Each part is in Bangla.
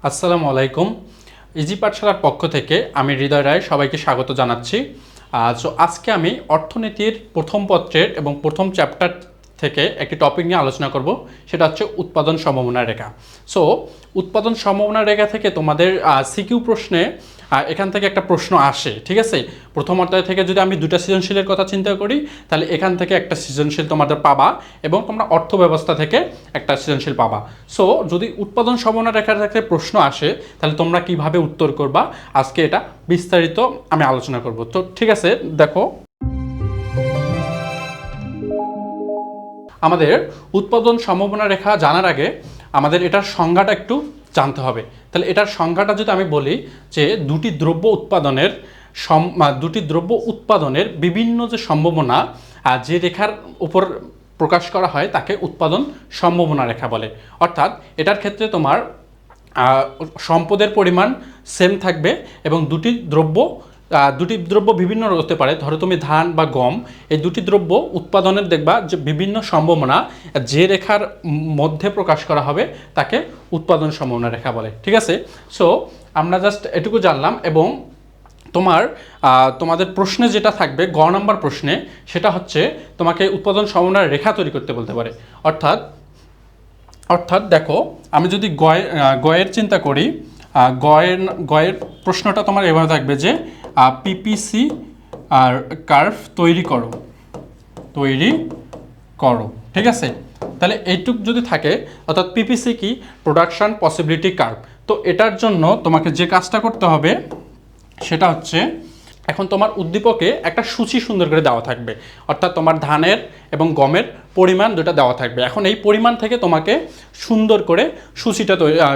আসসালামু আলাইকুম। ইজি পাঠশালার পক্ষ থেকে আমি হৃদয় রায় সবাইকে স্বাগত জানাচ্ছি। আজকে আমি অর্থনীতির প্রথম পত্রের এবং প্রথম চ্যাপ্টার থেকে একটি টপিক নিয়ে আলোচনা করব, সেটা হচ্ছে উৎপাদন সম্ভাবনা রেখা। সো উৎপাদন সম্ভাবনা রেখা থেকে তোমাদের সিকিউ প্রশ্নে এখান থেকে একটা প্রশ্ন আসে, ঠিক আছে। প্রথম অধ্যায় থেকে যদি আমি দুটা সৃজনশীলের কথা চিন্তা করি, তাহলে এখান থেকে একটা সৃজনশীল তোমাদের পাবা এবং তোমরা অর্থ ব্যবস্থা থেকে একটা সৃজনশীল পাবা। সো যদি উৎপাদন সম্ভাবনা রেখা থেকে প্রশ্ন আসে, তাহলে তোমরা কিভাবে উত্তর করবা, আজকে এটা বিস্তারিত আমি আলোচনা করব। তো ঠিক আছে, দেখো আমাদের উৎপাদন সম্ভাবনা রেখা জানার আগে আমাদের এটার সংজ্ঞাটা একটু জানতে হবে। তাহলে এটার সংজ্ঞাটা যদি আমি বলি যে দুটি দ্রব্য উৎপাদনের বিভিন্ন যে সম্ভাবনা যে রেখার উপর প্রকাশ করা হয় তাকে উৎপাদন সম্ভাবনা রেখা বলে। অর্থাৎ এটার ক্ষেত্রে তোমার সম্পদের পরিমাণ সেম থাকবে এবং দুটি দ্রব্য বিভিন্ন হতে পারে। ধরো তুমি ধান বা গম, এই দুটি দ্রব্য উৎপাদনের দেখবা যে বিভিন্ন সম্ভাবনা যে রেখার মধ্যে প্রকাশ করা হবে তাকে উৎপাদন সম্ভাবনা রেখা বলে, ঠিক আছে। সো আমরা জাস্ট এটুকু জানলাম এবং তোমাদের প্রশ্নে যেটা থাকবে গ নাম্বার প্রশ্নে, সেটা হচ্ছে তোমাকে উৎপাদন সম্ভাবনার রেখা তৈরি করতে বলতে পারে। অর্থাৎ দেখো, আমি যদি গয়ের চিন্তা করি, গয়ের প্রশ্নটা তোমার এভাবে থাকবে যে পিপিসি আর কার্ভ তৈরি করো, ঠিক আছে। তাহলে এইটুক যদি থাকে, অর্থাৎ পিপিসি কি, প্রোডাকশন পসিবিলিটি কার্ভ। তো এটার জন্য তোমাকে যে কাজটা করতে হবে সেটা হচ্ছে, এখন তোমার উদ্দীপকে একটা সূচি সুন্দর করে দেওয়া থাকবে, অর্থাৎ তোমার ধানের এবং পরিমাণ দুটা দেওয়া থাকবে। এখন এই পরিমাণ থেকে তোমাকে সুন্দর করে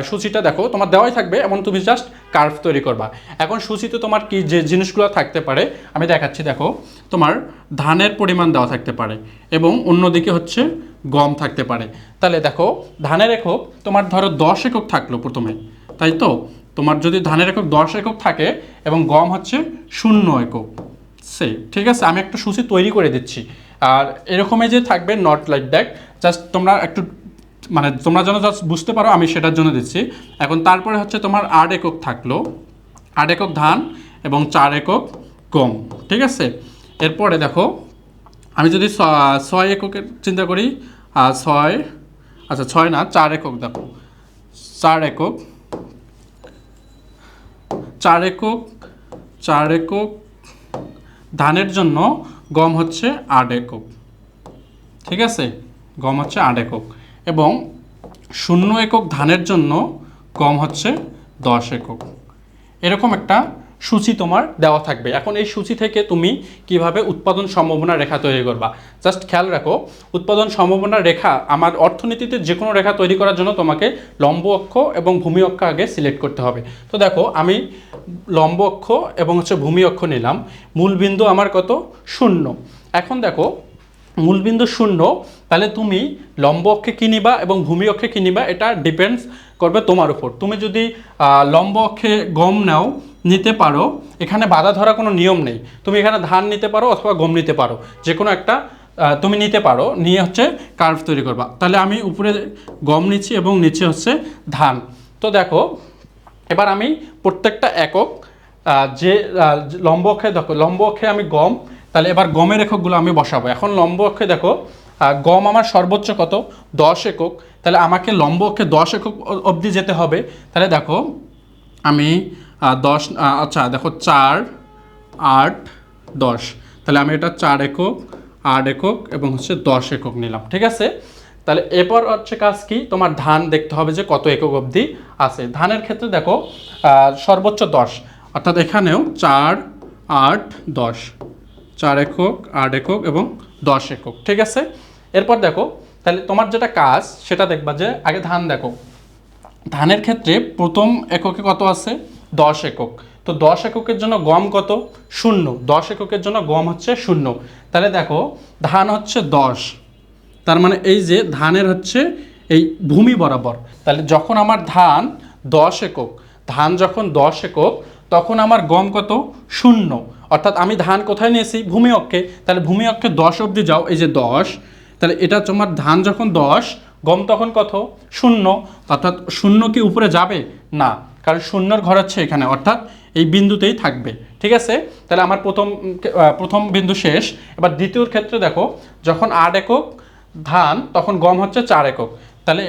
সূচিটা দেখো তোমার দেওয়াই থাকবে এবং তুমি জাস্ট কার্ভ তৈরি করবা। এখন সূচিতে তোমার কি যে জিনিসগুলো থাকতে পারে আমি দেখাচ্ছি। দেখো, তোমার ধানের পরিমাণ দেওয়া থাকতে পারে এবং অন্যদিকে হচ্ছে গম থাকতে পারে। তাহলে দেখো, ধানের একক তোমার ধরো 10 একক থাকলো প্রথমে, তাই তো। তোমার যদি ধানের একক 10 একক থাকে এবং গম হচ্ছে 0 একক, ঠিক আছে। আমি একটা সূচি তৈরি করে দিচ্ছি, আর এরকমই যে থাকবে, নট লাইক দ্যাট, জাস্ট তোমরা একটু তোমরা যেন জাস্ট বুঝতে পারো আমি সেটার জন্য দিচ্ছি। এখন তারপরে হচ্ছে তোমার 8 একক থাকলো, 8 একক ধান এবং 4 একক গম, ঠিক আছে। এরপরে দেখো, আমি যদি 6 এককের চিন্তা করি, 4 একক, দেখো 4 একক ধানের জন্য গম হচ্ছে 8 একক, ঠিক আছে। গম হচ্ছে 8 একক এবং 0 একক ধানের জন্য গম হচ্ছে 10 একক। এরকম একটা সূচি তোমার দেওয়া থাকবে। এখন এই সূচি থেকে তুমি কিভাবে উৎপাদন সম্ভাবনা রেখা তৈরি করবা, জাস্ট খেয়াল রাখো। উৎপাদন সম্ভাবনা রেখা, আমার অর্থনীতিতে যে কোনো রেখা তৈরি করার জন্য তোমাকে লম্ব অক্ষ এবং ভূমি অক্ষ আগে সিলেক্ট করতে হবে। তো দেখো, আমি লম্ব অক্ষ এবং ভূমি অক্ষ নিলাম। মূলবিন্দু আমার কত? 0। এখন দেখো, মূলবিন্দু 0, তাহলে তুমি লম্ব অক্ষে কী নিবা এবং ভূমি অক্ষে কী নিবা, এটা ডিপেন্ডস করবে তোমার উপর। তুমি যদি লম্ব অক্ষে গম নিতে পারো, এখানে বাধা ধরা কোনো নিয়ম নেই। তুমি এখানে ধান নিতে পারো অথবা গম নিতে পারো, যে কোনো একটা তুমি নিতে পারো, নিয়ে হচ্ছে কার্ভ তৈরি করবা। তাহলে আমি উপরে গম নিচ্ছি এবং নিচে হচ্ছে ধান। তো দেখো, এবার আমি প্রত্যেকটা একক যে লম্ব অক্ষে, দেখো লম্ব অক্ষে আমি গম, তাহলে এবার গমের এককগুলো আমি বসাবো। এখন লম্ব অক্ষে দেখো, গম আমার সর্বোচ্চ কত? 10 একক। তাহলে আমাকে লম্ব অক্ষে 10 একক অবধি যেতে হবে। তাহলে দেখো, আমি 10, আচ্ছা দেখো 4, 8, 10, তাহলে আমি এটা 4 একক, 8 একক এবং হচ্ছে 10 একক নিলাম, ঠিক আছে। তাহলে এরপর হচ্ছে কাজ কি, তোমার ধান দেখতে হবে যে কত একক অবধি আছে। ধানের ক্ষেত্রে দেখো সর্বোচ্চ 10, অর্থাৎ এখানেও 4, 8, 10, 4 একক, 8 একক এবং 10 একক, ঠিক আছে। এরপর দেখো, তাহলে তোমার যেটা কাজ সেটা দেখবা যে আগে ধান দেখো। ধানের ক্ষেত্রে প্রথম এককে কত আছে? 10 একক। তো 10 এককের জন্য গম কত? 0। 10 এককের জন্য গম হচ্ছে 0। তাহলে দেখো, ধান হচ্ছে 10, তার মানে এই যে ধানের হচ্ছে এই ভূমি বরাবর। তাহলে যখন আমার ধান 10 একক, যখন 10 একক, তখন আমার গম কত? 0। অর্থাৎ আমি ধান কোথায় নিয়েছি? ভূমি অক্ষে। তাহলে ভূমি অক্ষে 10 অবধি যাও, এই যে 10, তাহলে এটা তোমার ধান যখন 10, গম তখন কত, শূন্য, অর্থাৎ শূন্য কি উপরে যাবে না, কারণ শূন্যর ঘর হচ্ছে এখানে, অর্থাৎ এই বিন্দুতেই থাকবে। ঠিক আছে, তাহলে আমার প্রথম বিন্দু শেষ। এবার দ্বিতীয়র ক্ষেত্রে দেখো, যখন 8 একক ধান তখন গম হচ্ছে 4 একক। তাহলে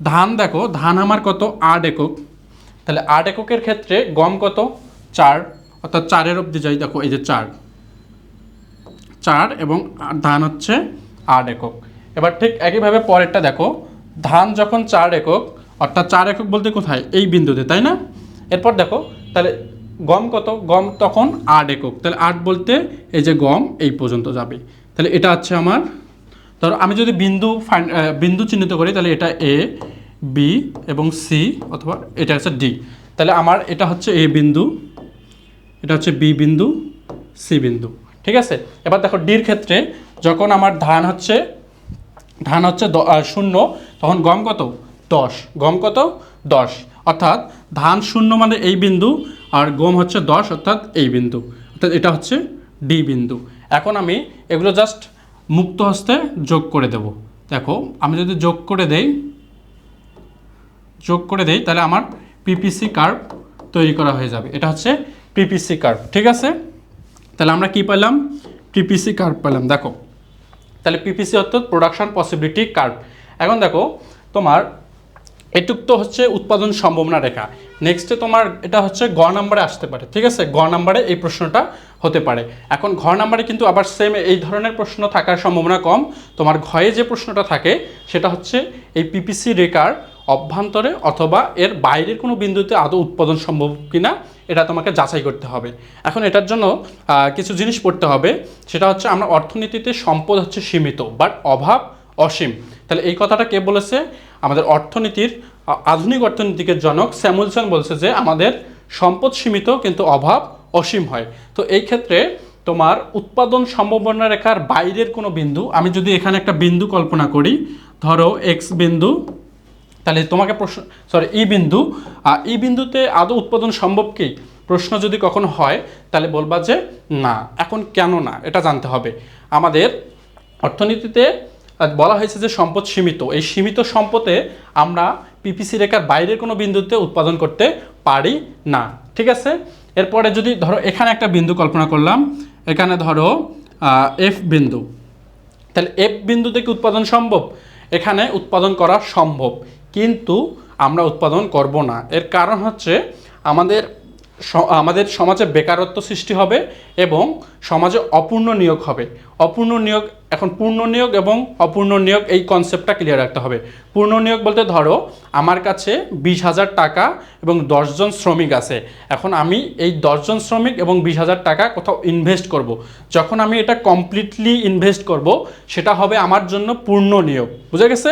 ধান দেখো, ধান আমার কত, 8 একক। তাহলে 8 এককের ক্ষেত্রে গম কত, 4, অর্থাৎ 4-এর অবধি যাই, দেখো এই যে 4 এবং ধান হচ্ছে 8 একক। এবার ঠিক একইভাবে পরেরটা দেখো, ধান যখন 4 একক, অর্থাৎ 4 একক বলতে কোথায়, এই বিন্দুতে, তাই না? এরপর দেখো তাহলে গম কত, গম তখন 8 একক, তাহলে 8 বলতে এই যে গম এই পর্যন্ত যাবে। তাহলে এটা হচ্ছে আমার, ধরো আমি যদি বিন্দু চিহ্নিত করি, তাহলে এটা এ, বি এবং সি, অথবা এটা হচ্ছে ডি। তাহলে আমার এটা হচ্ছে এ বিন্দু, এটা হচ্ছে বি বিন্দু, সি বিন্দু। ঠিক আছে, এবার দেখো ডির ক্ষেত্রে যখন আমার ধান হচ্ছে 0, তখন গম কত, 10, গম কত, 10, অর্থাৎ ধান 0 মানে এই বিন্দু, আর গম হচ্ছে 10, অর্থাৎ এই বিন্দু, অর্থাৎ এটা হচ্ছে ডি বিন্দু। এখন আমি এগুলো জাস্ট মুক্ত হস্তে যোগ করে দেব। দেখো আমি যদি যোগ করে দেই তাহলে আমার পিপিসি কার্ভ তৈরি করা হয়ে যাবে। এটা হচ্ছে পিপিসি কার্ভ। ঠিক আছে, তাহলে আমরা কি পেলাম, পিপিসি কার্ভ পেলাম। দেখো তাহলে পিপিসি অর্থাৎ প্রোডাকশন পসিবিলিটি কার্ভ। এখন দেখো তোমার এটুক তো হচ্ছে উৎপাদন সম্ভাবনা রেখা। নেক্সটে তোমার এটা হচ্ছে গ নাম্বারে আসতে পারে। ঠিক আছে, গ নাম্বারে এই প্রশ্নটা হতে পারে। এখন ঘ নাম্বারে কিন্তু আবার সেম এই ধরনের প্রশ্ন থাকার সম্ভাবনা কম। তোমার ঘয়ে যে প্রশ্নটা থাকে সেটা হচ্ছে এই পিপিসি রেখার অভ্যন্তরে অথবা এর বাইরের কোনো বিন্দুতে আদৌ উৎপাদন সম্ভব কিনা এটা তোমাকে যাচাই করতে হবে। এখন এটার জন্য কিছু জিনিস পড়তে হবে। সেটা হচ্ছে আমরা অর্থনীতিতে সম্পদ হচ্ছে সীমিত বাট অভাব অসীম। তাহলে এই কথাটা কে বলেছে, আমাদের অর্থনীতির আধুনিক অর্থনীতিকের জনক স্যামুয়েলসন বলছে যে আমাদের সম্পদ সীমিত কিন্তু অভাব অসীম হয়। তো এই ক্ষেত্রে তোমার উৎপাদন সম্ভাবনা রেখার বাইরের কোনো বিন্দু, আমি যদি এখানে একটা বিন্দু কল্পনা করি, ধরো এক্স বিন্দু, তাহলে তোমাকে ই বিন্দু, এই বিন্দুতে আদৌ উৎপাদন সম্ভব কি প্রশ্ন যদি কখনো হয়, তাহলে বলবা যে না। এখন কেন না এটা জানতে হবে। আমাদের অর্থনীতিতে বলা হয়েছে যে সম্পদ সীমিত, এই সীমিত সম্পদে আমরা পিপিসি রেখার বাইরের কোনো বিন্দুতে উৎপাদন করতে পারি না। ঠিক আছে, এরপরে যদি ধরো এখানে একটা বিন্দু কল্পনা করলাম, এখানে ধরো এফ বিন্দু, তাহলে এফ বিন্দুতে কি উৎপাদন সম্ভব, এখানে উৎপাদন করা সম্ভব, কিন্তু আমরা উৎপাদন করব না। এর কারণ হচ্ছে আমাদের সমাজে বেকারত্ব সৃষ্টি হবে এবং সমাজে অপূর্ণ নিয়োগ হবে। অপূর্ণ নিয়োগ, এখন পূর্ণ নিয়োগ এবং অপূর্ণ নিয়োগ এই কনসেপ্টটা ক্লিয়ার রাখতে হবে। পূর্ণ নিয়োগ বলতে ধরো আমার কাছে 20,000 টাকা এবং 10 জন শ্রমিক আছে। এখন আমি এই 10 জন শ্রমিক এবং 20,000 টাকা কোথাও ইনভেস্ট করব। যখন আমি এটা কমপ্লিটলি ইনভেস্ট করব সেটা হবে আমার জন্য পূর্ণ নিয়োগ। বুঝা গেছে?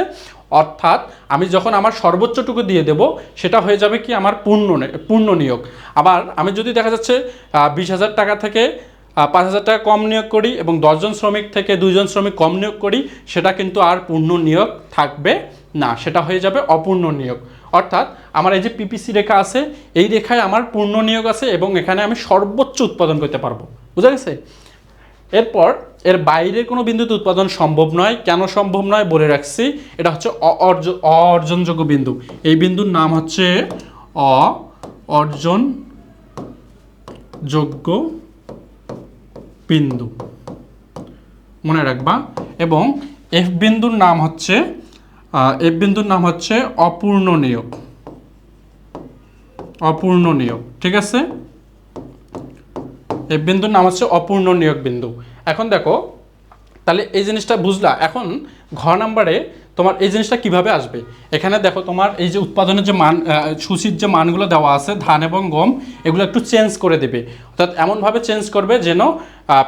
অর্থাৎ আমি যখন আমার সর্বোচ্চটুকু দিয়ে দেব সেটা হয়ে যাবে কি আমার পূর্ণ নিয়োগ। আবার আমি যদি দেখা যাচ্ছে 20,000 টাকা থেকে 5,000 টাকা কম নিয়োগ করি এবং 10 জন শ্রমিক থেকে 2 জন শ্রমিক কম নিয়োগ করি, সেটা কিন্তু আর পূর্ণ নিয়োগ থাকবে না, সেটা হয়ে যাবে অপূর্ণ নিয়োগ। অর্থাৎ আমার এই যে পিপিসি রেখা আছে, এই রেখায় আমার পূর্ণ নিয়োগ আছে এবং এখানে আমি সর্বোচ্চ উৎপাদন করতে পারবো। বুঝা গেছে? এরপর এর বাইরের কোনো বিন্দুতে উৎপাদন সম্ভব নয়। কেন সম্ভব নয় বলে রাখছি, এটা হচ্ছে অর্জনযোগ্য বিন্দু। এই বিন্দুর নাম হচ্ছে অর্জনযোগ্য বিন্দু, মনে রাখবা। এবং এফ বিন্দুর নাম হচ্ছে অপূর্ণ নিয়োগ। ঠিক আছে, এফ বিন্দুর নাম হচ্ছে অপূর্ণ নিয়োগ বিন্দু। এখন দেখো তাহলে এই জিনিসটা বুঝলা। এখন ঘ নাম্বারে তোমার এই জিনিসটা কিভাবে আসবে, এখানে দেখো তোমার এই যে উৎপাদনের যে মান, সূচির যে মানগুলো দেওয়া আছে ধান এবং গম, এগুলো একটু চেঞ্জ করে দেবে। অর্থাৎ এমনভাবে চেঞ্জ করবে যেন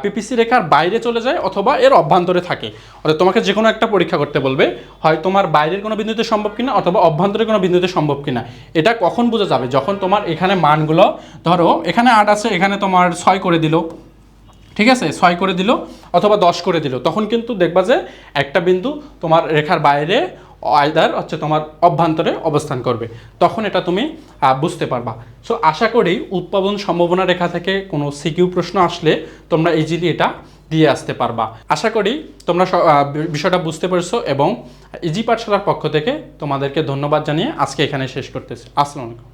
পিপিসি রেখার বাইরে চলে যায় অথবা এর অভ্যন্তরে থাকে। অর্থাৎ তোমাকে যে কোনো একটা পরীক্ষা করতে বলবে, হয় তোমার বাইরের কোনো বিন্দুতে সম্ভব কিনা অথবা অভ্যন্তরের কোনো বিন্দুতে সম্ভব কিনা। এটা কখন বোঝা যাবে, যখন তোমার এখানে মানগুলো, ধরো এখানে 8 আছে, এখানে তোমার 6 করে দিল, ঠিক আছে, 6 করে দিল অথবা 10 করে দিল, তখন কিন্তু দেখবা যে একটা বিন্দু তোমার রেখার বাইরে আইদার হচ্ছে তোমার অভ্যন্তরে অবস্থান করবে, তখন এটা তুমি বুঝতে পারবা। সো আশা করি উৎপাদন সম্ভাবনা রেখা থেকে কোনো সিকিউ প্রশ্ন আসলে তোমরা ইজিলি এটা দিয়ে আসতে পারবা। আশা করি তোমরা বিষয়টা বুঝতে পেরেছো এবং ইজি পাঠশালার পক্ষ থেকে তোমাদেরকে ধন্যবাদ জানিয়ে আজকে এখানে শেষ করতেছি। আসসালামু আলাইকুম।